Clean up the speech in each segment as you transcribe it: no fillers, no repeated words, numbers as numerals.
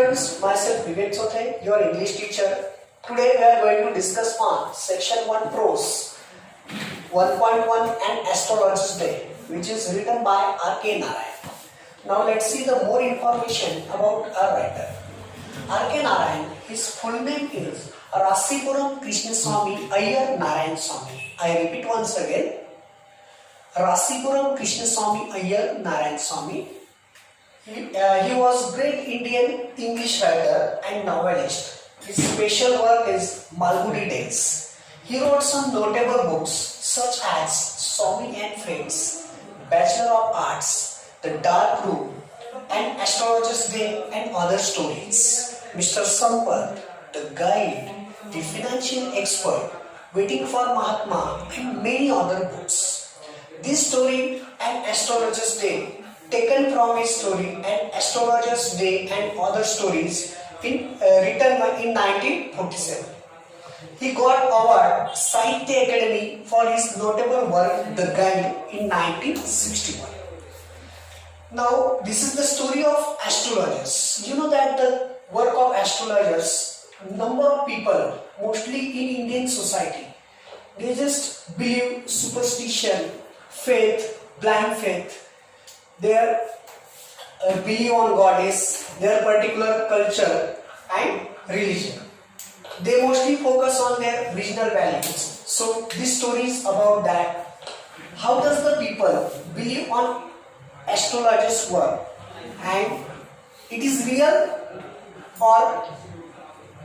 students, myself Vivek Chothe, your English teacher. Today we are going to discuss on section 1 prose 1.1 and Astrologers Day, which is written by R.K. Narayan. Now let's see the more information about our writer. R.K. Narayan, his full name is Rasipuram Krishnaswamy Iyer Narayan Swamy. I repeat once again, Rasipuram Krishnaswamy Iyer Narayan Swamy. He was great Indian English writer and novelist. His special work is Malgudi Tales. He wrote some notable books such as Swamy and Friends, Bachelor of Arts, The Dark Room, and Astrologers Day and other stories. Mr. Sampath, The Guide, The Financial Expert, Waiting for Mahatma, and many other books. This story and Astrologers Day taken from his story and Astrologers Day and other stories written in 1947. He got award Sahitya Academy for his notable work The Guide in 1961. Now this is the story of astrologers. You know that the work of astrologers, number of people, mostly in Indian society, they just believe superstition, faith, blind faith. Their belief on goddess, their particular culture and religion. They mostly focus on their regional values. So this story is about that. How does the people believe on astrologers' work, and it is real or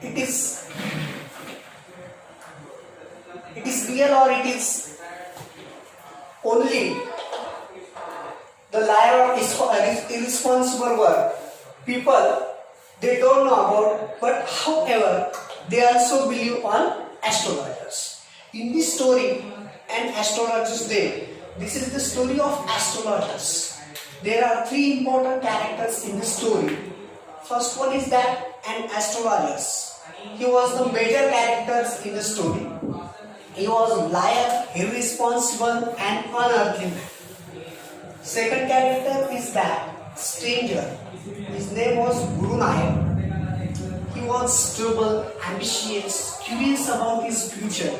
it is real or it is only the liar or irresponsible work. People, they don't know about, but however, they also believe on astrologers. In this story, and Astrologers Day, this is the story of astrologers. There are three important characters in the story. First one is that an astrologer. He was the major character in the story. He was liar, irresponsible and unearthly man. Second character is that stranger. His name was Guru Nayak. He was stubborn, ambitious, curious about his future,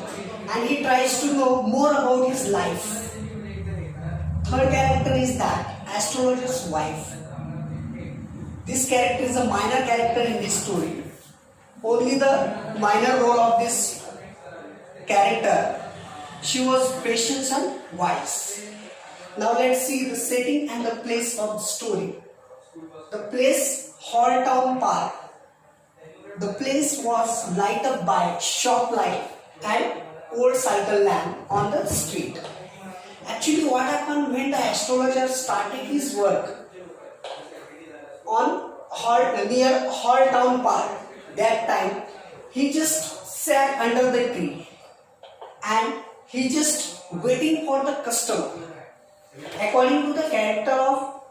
and he tries to know more about his life. Third character is that astrologer's wife. This character is a minor character in this story. Only the minor role of this character. She was patient and wise. Now let's see the setting and the place of the story. The place, Hall Town Park. The place was lighted up by shop light and old cycle lamp on the street. Actually, what happened when the astrologer started his work on near Hall Town Park, that time he just sat under the tree and he just waiting for the customer. According to the character of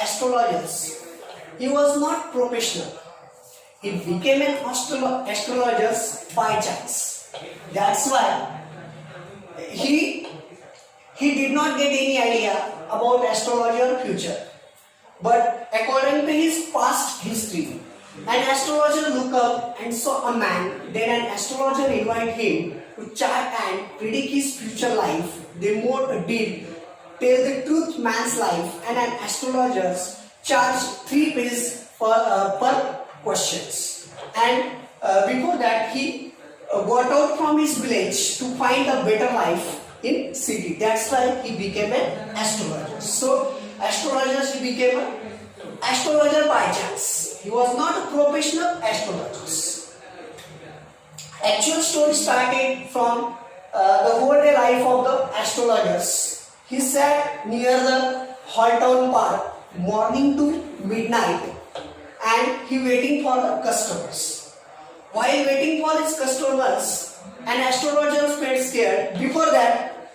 astrologers, he was not professional. He became an astrologer by chance. That's why he did not get any idea about astrology or future. But according to his past history, an astrologer looked up and saw a man. Then an astrologer invited him to chart and predict his future life. They did tell the truth man's life, and an astrologer charged 3 rupees per questions. And before that, he got out from his village to find a better life in city. That's why he became an astrologer. So he became an astrologer by chance. He was not a professional astrologer. Actual story started from the whole day life of the astrologers. He sat near the Hall Town Park morning to midnight and he waiting for the customers. While waiting for his customers, an astrologer felt scared. Before that,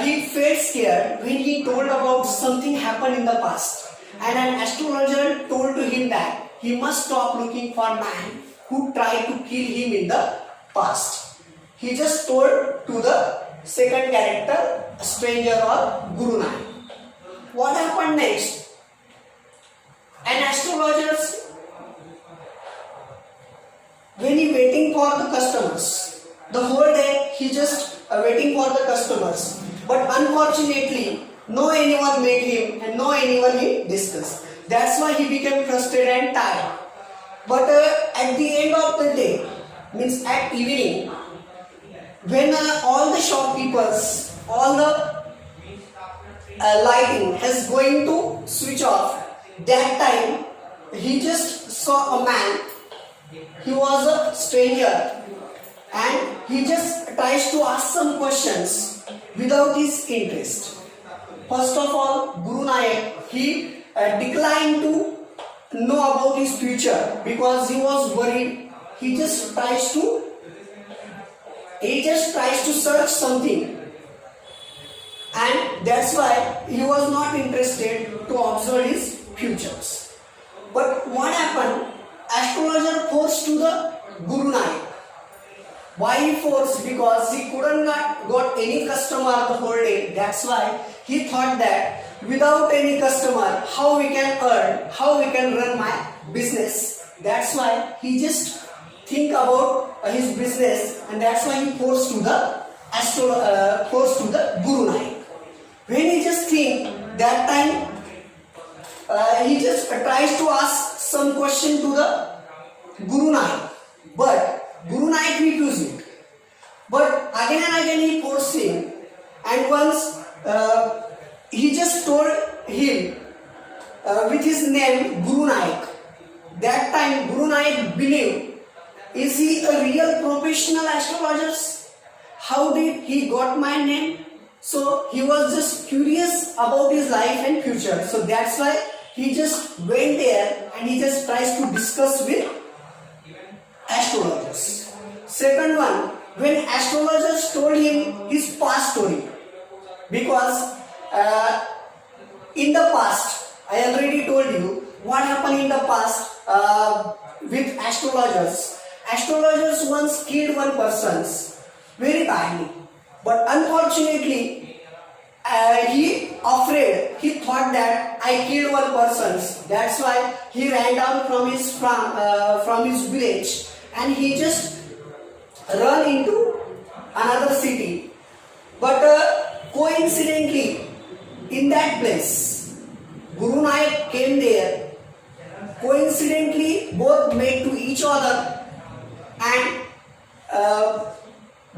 he felt scared when he told about something happened in the past. And an astrologer told to him that he must stop looking for man who tried to kill him in the past. He just told to the second character, a stranger or Guru Nanak. What happened next? An astrologer for the customers. The whole day he just waiting for the customers. But unfortunately, no anyone met him and no anyone he discussed. That's why he became frustrated and tired. But at the end of the day, means at evening, when all the shopkeepers, all the lighting is going to switch off, that time he just saw a man. He was a stranger and he just tries to ask some questions without his interest. First of all, Guru Nayak, he declined to know about his future because he was worried. He just tries to search something, and that's why he was not interested to observe his futures. But what happened? Astrologer forced to the Guru Nayak. Why he forced? Because he couldn't got any customer the whole day. That's why he thought that without any customer, how we can earn, how we can run my business. That's why he just think about his business, and that's why he forced to the Guru Nayak. When he just think that time, he just tries to ask some question to the Guru Nayak, but Guru Nayak refused it. But again and again he forced him, and once he just told him with his name Guru Nayak. That time Guru Nayak believed, is he a real professional astrologer? How did he got my name? So he was just curious about his life and future. So that's why he just went there and he just tries to discuss with astrologers. Second one, when astrologers told him his past story, because in the past, I already told you what happened in the past with astrologers. Astrologers once killed one person very badly, but unfortunately he thought that I killed one person. That's why he ran down from his village and he just run into another city. But coincidentally, in that place, Guru Nayak came there. Coincidentally, both met to each other, and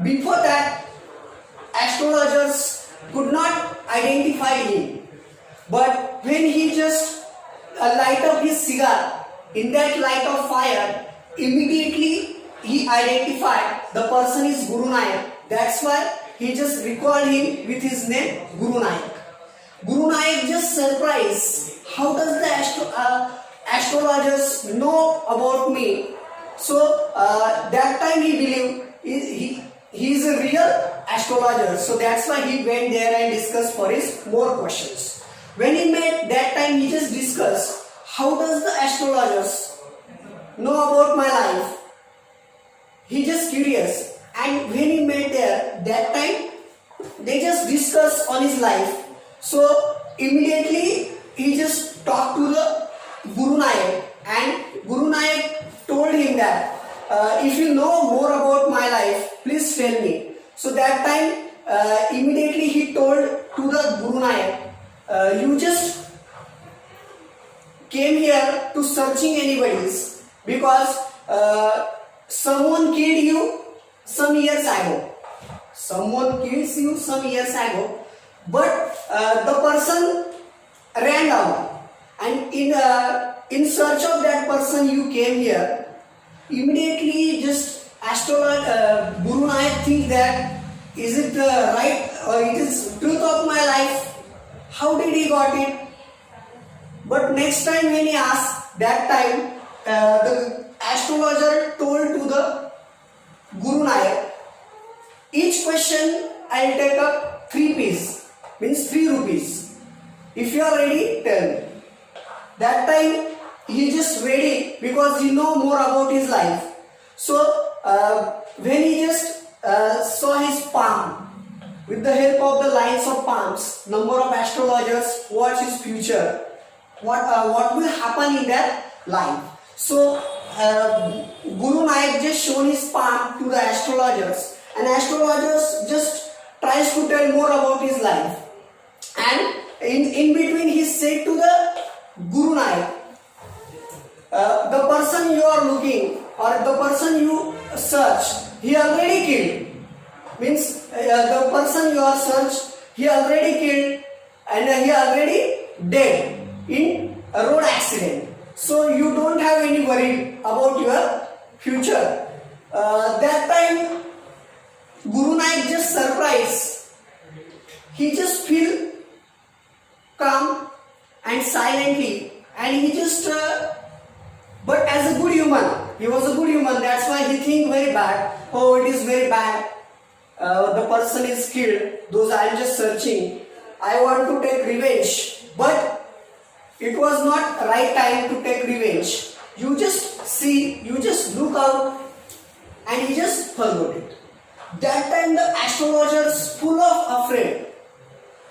before that, astrologers could not identify him. But when he just light up his cigar, in that light of fire, immediately he identified the person is Guru Nayak. That's why he just recalled him with his name Guru Nayak. Guru Nayak just surprised. How does the astrologers know about me? So that time he believed he is a real astrologer. So that's why he went there and discussed for his more questions. When he met, that time he just discussed, how does the astrologers know about my life? He just curious. And when he met there, that time they just discussed on his life. So immediately he just talked to the Guru Nayak, and Guru Nayak told him that if you know more about my life, please tell me. So that time immediately he told to the Guru Nayak, you just came here to searching anybody's because someone killed you some years ago. Someone kills you some years ago, but the person ran down, and in search of that person you came here. Immediately just Guru Nayak think that is it right or it is truth of my life? How did he got it? But next time when he asked, that time the astrologer told to the Guru Nayak, each question I'll take up 3 rupees, means 3 rupees. If you are ready, tell me. That time he just ready because he know more about his life. So when he just saw his palm, with the help of the lines of palms, number of astrologers watch his future, what will happen in their life. So Guru Nanak just shown his palm to the astrologers, and astrologers just tries to tell more about his life. And in between, he said to the Guru Nanak, the person you are looking or the person you search, he already killed. Means the person you are search, he already killed and he already dead in a road accident. So you don't have any worry about your future. That time Guru Nanak just surprised. He just feel calm and silently, and he just but as a good human, he was a good human, that's why he think very bad. Oh, it is very bad, the person is killed, those I am just searching, I want to take revenge, but it was not right time to take revenge. You just see, you just look out, and he just forgot it. That time the astrologers full of afraid.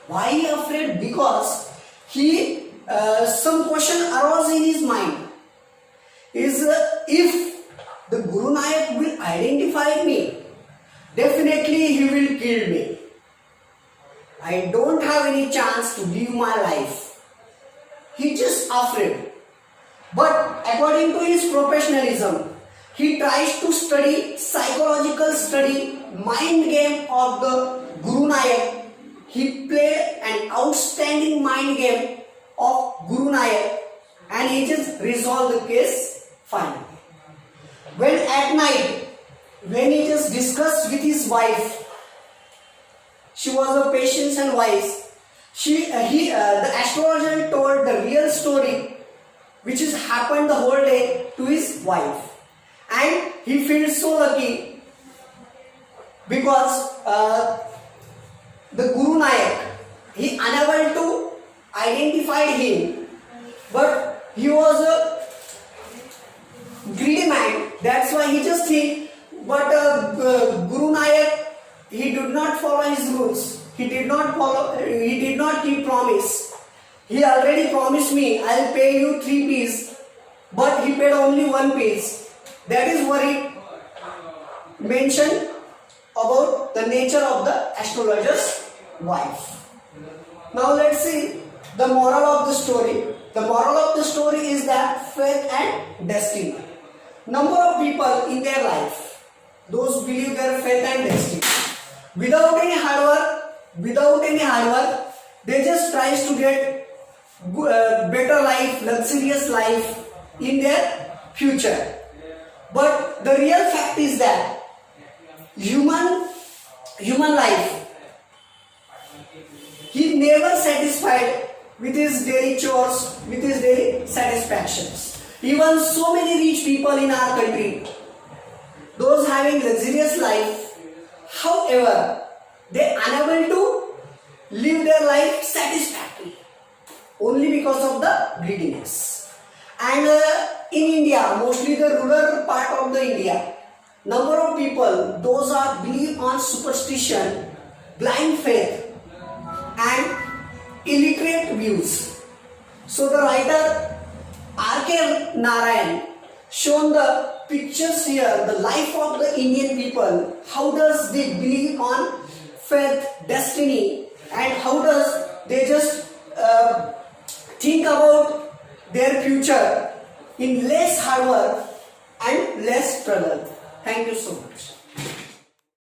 Why he afraid? Because he some question arose in his mind. Is if the Guru Nanak will identify me, definitely he will kill me. I don't have any chance to live my life. He just afraid. But according to his professionalism, he tries to study psychological study, mind game of the Guru Nanak. He played an outstanding mind game of Guru Nanak, and he just resolved the case finally. When at night, when he just discussed with his wife, she was a patient and wise. The astrologer told the real story, which has happened the whole day, to his wife, and he feels so lucky because the Guru Nanak, he unable to identify him, but he was a greedy man. That's why he just think. But Guru Nanak, he did not follow his rules. He did not follow. He did not keep promise. He already promised me, I'll pay you 3 piece, but he paid only 1 piece. That is what he mentioned about the nature of the astrologer's wife. Now let's see the moral of the story. The moral of the story is that faith and destiny. Number of people in their life, those believe their faith and destiny. Without any hard work, they just tries to get better life, luxurious life in their future. But the real fact is that human life, he never satisfied with his daily chores, with his daily satisfactions. Even so many rich people in our country, those having luxurious life, however, they are unable to live their life satisfactorily only because of the greediness. And in India, mostly the rural part of the India, number of people, those are believe on superstition, blind faith, and illiterate views. So the writer R.K. Narayan shown the pictures here, the life of the Indian people, how does they believe on faith, destiny, and how does they just think about their future in less hard work and less struggle. Thank you so much.